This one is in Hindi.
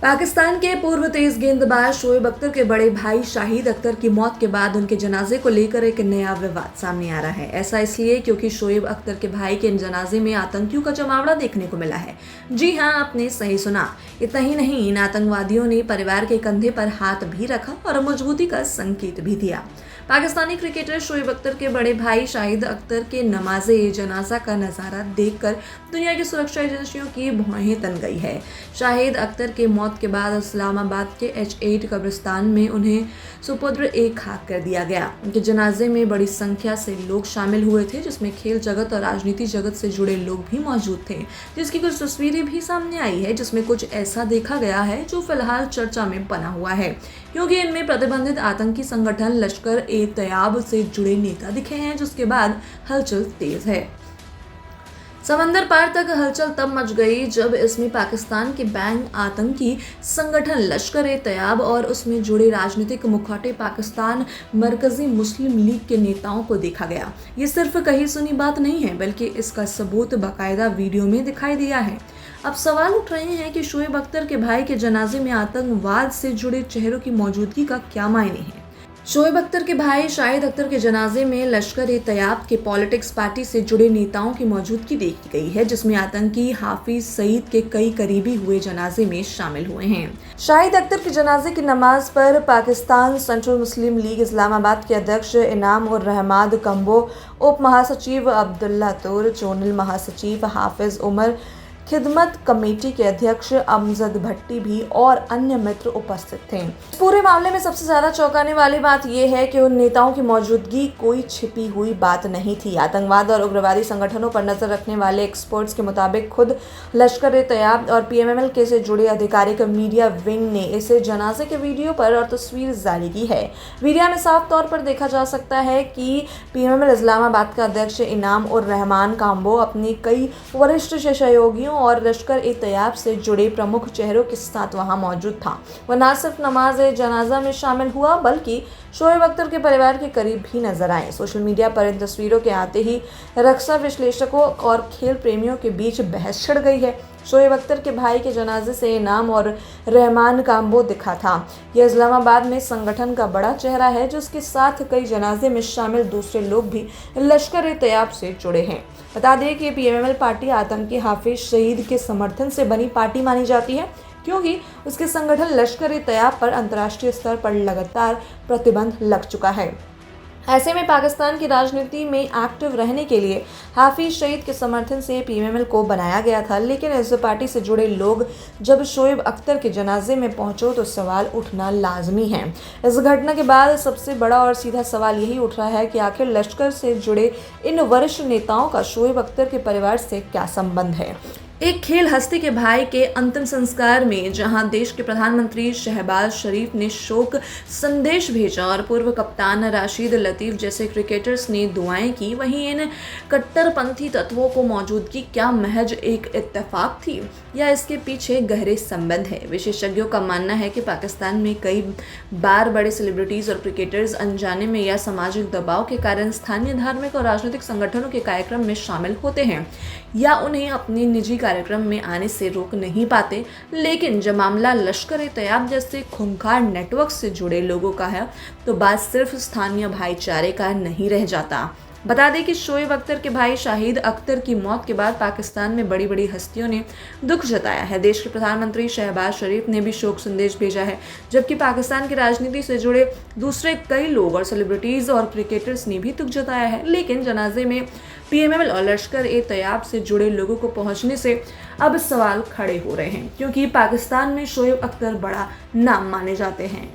पाकिस्तान के पूर्व तेज गेंदबाज शोएब अख्तर के बड़े भाई शाहिद अख्तर की मौत के बाद उनके जनाजे को लेकर एक नया विवाद सामने आ रहा है। ऐसा इसलिए क्योंकि शोएब अख्तर के भाई के जनाजे में आतंकियों का जमावड़ा देखने को मिला है। जी हां, आपने सही सुना। इतना ही नहीं, इन आतंकवादियों ने परिवार के कंधे पर हाथ भी रखा और मजबूती का संकेत भी दिया। पाकिस्तानी क्रिकेटर शोएब अख्तर के बड़े भाई शाहिद अख्तर के नमाजे जनाजा का नज़ारा देखकर दुनिया की सुरक्षा एजेंसियों की भौहें तन गई है। शाहिद अख्तर के मौत के बाद इस्लामाबाद के H8 कब्रिस्तान में उन्हें सुपुर्द एक खाक कर दिया गया। उनके जनाजे में बड़ी संख्या से लोग शामिल हुए थे, जिसमें खेल जगत और राजनीति जगत से जुड़े लोग भी मौजूद थे, जिसकी कुछ तस्वीरें भी सामने आई है, जिसमें कुछ ऐसा देखा गया है जो फिलहाल चर्चा में बना हुआ है, क्योंकि इनमें प्रतिबंधित आतंकी संगठन लश्कर ए तैयबा से जुड़े नेता दिखे हैं, जिसके बाद हलचल तेज है। समंदर पार तक हलचल तब मच गई जब इसमें पाकिस्तान के बैंग आतंकी संगठन लश्कर ए तैयबा और उसमें जुड़े राजनीतिक मुखौटे पाकिस्तान मरकजी मुस्लिम लीग के नेताओं को देखा गया। ये सिर्फ कही सुनी बात नहीं है, बल्कि इसका सबूत बाकायदा वीडियो में दिखाई दिया है। अब सवाल उठ रहे हैं कि शोएब अख्तर के भाई के जनाजे में आतंकवाद से जुड़े चेहरों की मौजूदगी का क्या मायने हैं। शोएब अख्तर के भाई शाहिद अख्तर के जनाजे में लश्कर ए तैयबा के पॉलिटिक्स पार्टी से जुड़े नेताओं की मौजूदगी देखी गई है, जिसमें आतंकी हाफिज सईद के कई करीबी हुए जनाजे में शामिल हुए हैं। शाहिद अख्तर के जनाजे की नमाज पर पाकिस्तान सेंट्रल मुस्लिम लीग इस्लामाबाद के अध्यक्ष इनाम उर रहमान कम्बो, उप महासचिव अब्दुल्ला तूर, जोनल महासचिव हाफिज उमर, खिदमत कमेटी के अध्यक्ष अमजद भट्टी भी और अन्य मित्र उपस्थित थे। इस पूरे मामले में सबसे ज्यादा चौंकाने वाली बात यह है कि उन नेताओं की मौजूदगी कोई छिपी हुई बात नहीं थी। आतंकवाद और उग्रवादी संगठनों पर नजर रखने वाले एक्सपर्ट्स के मुताबिक खुद लश्कर ए तैयबा और PMML से जुड़े आधिकारिक मीडिया विंग ने इसे जनाजे के वीडियो पर और तस्वीर जारी की है। वीडियो में साफ तौर पर देखा जा सकता है कि PMML इस्लामाबाद का अध्यक्ष इनाम उर रहमान काम्बो अपने कई वरिष्ठ सहयोगियों और लश्कर ए तैयबा से जुड़े प्रमुख चेहरों के साथ वहां मौजूद था। वह न सिर्फ नमाज जनाजा में शामिल हुआ, बल्कि शोएब अख्तर के परिवार के करीब भी नजर आए। सोशल मीडिया पर इन तस्वीरों के आते ही रक्षा विश्लेषकों और खेल प्रेमियों के बीच बहस छिड़ गई है। शोएब अख्तर के भाई के जनाजे से इनाम और रहमान काम्बो दिखा था। यह इस्लामाबाद में संगठन का बड़ा चेहरा है, जिसके साथ कई जनाजे में शामिल दूसरे लोग भी लश्कर ए तैयबा से जुड़े हैं। बता दें कि PMML पार्टी आतंकी हाफिज सईद के समर्थन से बनी पार्टी मानी जाती है, क्योंकि उसके संगठन लश्कर ए तैयबा पर अंतर्राष्ट्रीय स्तर पर लगातार प्रतिबंध लग चुका है। ऐसे में पाकिस्तान की राजनीति में एक्टिव रहने के लिए हाफिज सईद के समर्थन से PMML को बनाया गया था, लेकिन इस पार्टी से जुड़े लोग जब शोएब अख्तर के जनाजे में पहुंचो तो सवाल उठना लाजमी है। इस घटना के बाद सबसे बड़ा और सीधा सवाल यही उठ रहा है कि आखिर लश्कर से जुड़े इन वरिष्ठ नेताओं का शोएब अख्तर के परिवार से क्या संबंध है। एक खेल हस्ती के भाई के अंतिम संस्कार में जहां देश के प्रधानमंत्री शहबाज शरीफ ने शोक संदेश भेजा और पूर्व कप्तान राशिद लतीफ जैसे क्रिकेटर्स ने दुआएं की, वहीं इन कट्टरपंथी तत्वों को मौजूदगी क्या महज एक इत्तेफाक थी या इसके पीछे गहरे संबंध है। विशेषज्ञों का मानना है कि पाकिस्तान में कई बार बड़े सेलिब्रिटीज और क्रिकेटर्स अनजाने में या सामाजिक दबाव के कारण स्थानीय धार्मिक और राजनीतिक संगठनों के कार्यक्रम में शामिल होते हैं या उन्हें अपने निजी कार्यक्रम में आने से रोक नहीं पाते। लेकिन जब मामला लश्कर ए तैयबा जैसे खूंखार नेटवर्क से जुड़े लोगों का है तो बात सिर्फ स्थानीय भाईचारे का नहीं रह जाता। बता दें कि शोएब अख्तर के भाई शाहिद अख्तर की मौत के बाद पाकिस्तान में बड़ी बड़ी हस्तियों ने दुख जताया है। देश के प्रधानमंत्री शहबाज शरीफ ने भी शोक संदेश भेजा है, जबकि पाकिस्तान की राजनीति से जुड़े दूसरे कई लोग और सेलिब्रिटीज और क्रिकेटर्स ने भी दुख जताया है। लेकिन जनाजे में PMML और लश्कर ए तैयबा से जुड़े लोगों को पहुंचने से अब सवाल खड़े हो रहे हैं, क्योंकि पाकिस्तान में शोएब अख्तर बड़ा नाम माने जाते हैं।